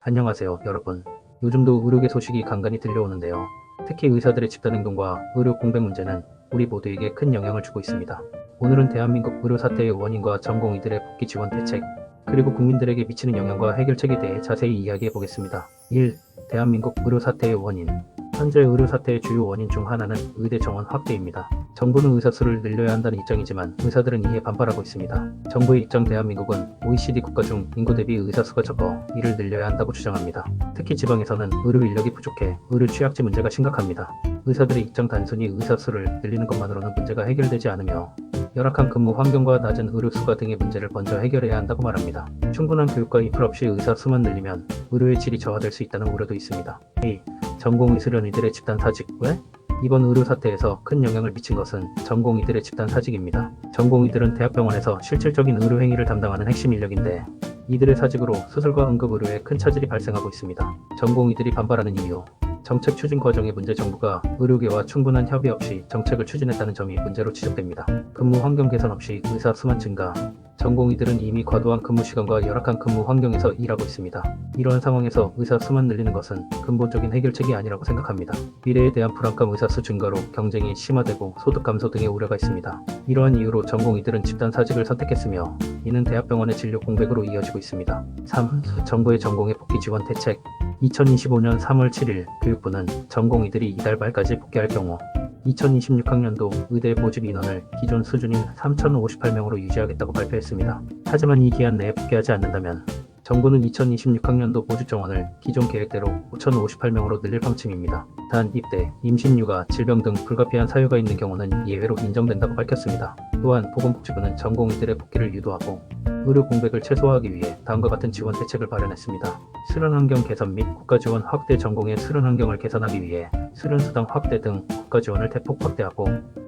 안녕하세요, 여러분. 요즘도 의료계 소식이 간간히 들려오는데요. 특히 의사들의 집단행동과 의료 공백 문제는 우리 모두에게 큰 영향을 주고 있습니다. 오늘은 대한민국 의료 사태의 원인과 전공의들의 복귀 지원 대책, 그리고 국민들에게 미치는 영향과 해결책에 대해 자세히 이야기해 보겠습니다. 1. 대한민국 의료 사태의 원인. 현재 의료 사태의 주요 원인 중 하나는 의대 정원 확대입니다. 정부는 의사 수를 늘려야 한다는 입장이지만 의사들은 이에 반발하고 있습니다. 정부의 입장. 대한민국은 OECD 국가 중 인구 대비 의사 수가 적어 이를 늘려야 한다고 주장합니다. 특히 지방에서는 의료 인력이 부족해 의료 취약지 문제가 심각합니다. 의사들의 입장. 단순히 의사 수를 늘리는 것만으로는 문제가 해결되지 않으며 열악한 근무 환경과 낮은 의료 수가 등의 문제를 먼저 해결해야 한다고 말합니다. 충분한 교육과 인프라 없이 의사 수만 늘리면 의료의 질이 저하될 수 있다는 우려도 있습니다. 2. 전공의 수련의들의 집단 사직. 왜? 이번 의료 사태에서 큰 영향을 미친 것은 전공의들의 집단 사직입니다. 전공의들은 대학병원에서 실질적인 의료 행위를 담당하는 핵심 인력인데 이들의 사직으로 수술과 응급의료에 큰 차질이 발생하고 있습니다. 전공의들이 반발하는 이유. 정책 추진 과정의 문제. 정부가 의료계와 충분한 협의 없이 정책을 추진했다는 점이 문제로 지적됩니다. 근무 환경 개선 없이 의사 수만 증가. 전공의들은 이미 과도한 근무 시간과 열악한 근무 환경에서 일하고 있습니다. 이러한 상황에서 의사 수만 늘리는 것은 근본적인 해결책이 아니라고 생각합니다. 미래에 대한 불안감. 의사 수 증가로 경쟁이 심화되고 소득 감소 등의 우려가 있습니다. 이러한 이유로 전공의들은 집단 사직을 선택했으며 이는 대학병원의 진료 공백으로 이어지고 있습니다. 3. 정부의 전공의 복귀 지원 대책. 2025년 3월 7일 교육부는 전공의들이 이달 말까지 복귀할 경우 2026학년도 의대 모집 인원을 기존 수준인 3,058명으로 유지하겠다고 발표했습니다. 하지만 이 기한 내에 복귀하지 않는다면 정부는 2026학년도 모집 정원을 기존 계획대로 5,058명으로 늘릴 방침입니다. 단 입대, 임신, 육아, 질병 등 불가피한 사유가 있는 경우는 예외로 인정된다고 밝혔습니다. 또한 보건복지부는 전공의들의 복귀를 유도하고 의료 공백을 최소화하기 위해 다음과 같은 지원 대책을 마련했습니다. 수련 환경 개선 및 국가 지원 확대. 전공의 수련 환경을 개선하기 위해 수련 수당 확대 등 국가 지원을 대폭 확대하고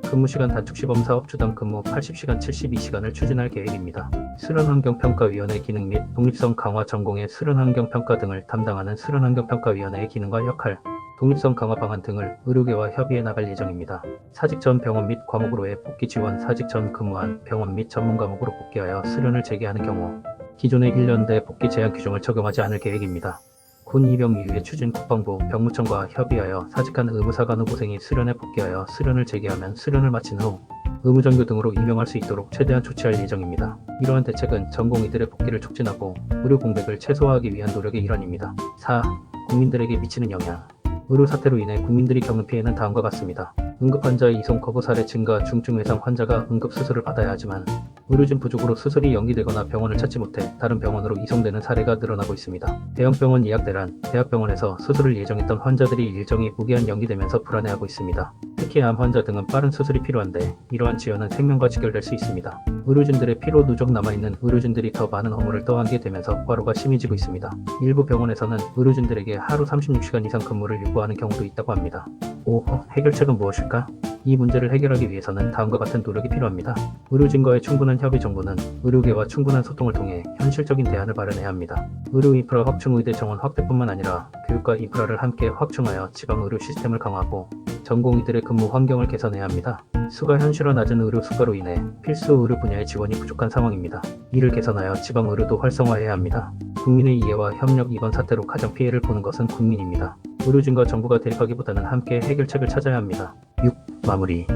근무시간 단축 시범 사업 주당 근무 80시간 72시간을 추진할 계획입니다. 수련 환경 평가위원회 기능 및 독립성 강화. 전공의 수련 환경 평가 등을 담당하는 수련 환경 평가위원회의 기능과 역할, 독립성 강화 방안 등을 의료계와 협의해 나갈 예정입니다. 사직 전 병원 및 과목으로의 복귀 지원. 사직 전 근무한 병원 및 전문 과목으로 복귀하여 수련을 재개하는 경우 기존의 1년대 복귀 제한 규정을 적용하지 않을 계획입니다. 군 입영 이후에 추진. 국방부, 병무청과 협의하여 사직한 의무사관 후보생이 수련에 복귀하여 수련을 재개하면 수련을 마친 후 의무전교 등으로 임용할 수 있도록 최대한 조치할 예정입니다. 이러한 대책은 전공의들의 복귀를 촉진하고 의료 공백을 최소화하기 위한 노력의 일환입니다. 4. 국민들에게 미치는 영향. 의료 사태로 인해 국민들이 겪는 피해는 다음과 같습니다. 응급환자의 이송 거부 사례 증가. 중증 외상 환자가 응급수술을 받아야 하지만 의료진 부족으로 수술이 연기되거나 병원을 찾지 못해 다른 병원으로 이송되는 사례가 늘어나고 있습니다. 대형병원 예약 대란. 대학병원에서 수술을 예정했던 환자들이 일정이 무기한 연기되면서 불안해하고 있습니다. 특히 암 환자 등은 빠른 수술이 필요한데 이러한 지연은 생명과 직결될 수 있습니다. 의료진들의 피로 누적. 남아있는 의료진들이 더 많은 업무를 떠안게 되면서 과로가 심해지고 있습니다. 일부 병원에서는 의료진들에게 하루 36시간 이상 근무를 요구하는 경우도 있다고 합니다. 5. 해결책은 무엇일까? 이 문제를 해결하기 위해서는 다음과 같은 노력이 필요합니다. 의료진과의 충분한 협의. 정부는 의료계와 충분한 소통을 통해 현실적인 대안을 마련해야 합니다. 의료 인프라 확충. 의대 정원 확대뿐만 아니라 교육과 인프라를 함께 확충하여 지방 의료 시스템을 강화하고 전공의들의 근무 환경을 개선해야 합니다. 수가 현실화. 낮은 의료 수가로 인해 필수 의료 분야의 지원이 부족한 상황입니다. 이를 개선하여 지방 의료도 활성화해야 합니다. 국민의 이해와 협력. 이번 사태로 가장 피해를 보는 것은 국민입니다. 의료진과 정부가 대립하기보다는 함께 해결책을 찾아야 합니다. 6. 마무리.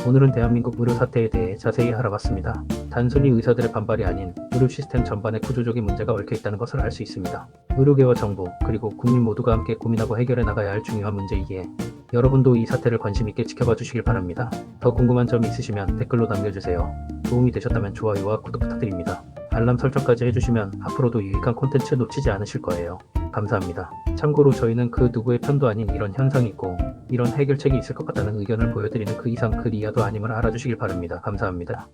오늘은 대한민국 의료 사태에 대해 자세히 알아봤습니다. 단순히 의사들의 반발이 아닌 의료 시스템 전반에 구조적인 문제가 얽혀 있다는 것을 알 수 있습니다. 의료계와 정부, 그리고 국민 모두가 함께 고민하고 해결해 나가야 할 중요한 문제이기에 여러분도 이 사태를 관심 있게 지켜봐 주시길 바랍니다. 더 궁금한 점이 있으시면 댓글로 남겨주세요. 도움이 되셨다면 좋아요와 구독 부탁드립니다. 알람 설정까지 해주시면 앞으로도 유익한 콘텐츠 놓치지 않으실 거예요. 감사합니다. 참고로 저희는 그 누구의 편도 아닌 이런 현상이 있고 이런 해결책이 있을 것 같다는 의견을 보여드리는 그 이상 그 이하도 아님을 알아주시길 바랍니다. 감사합니다.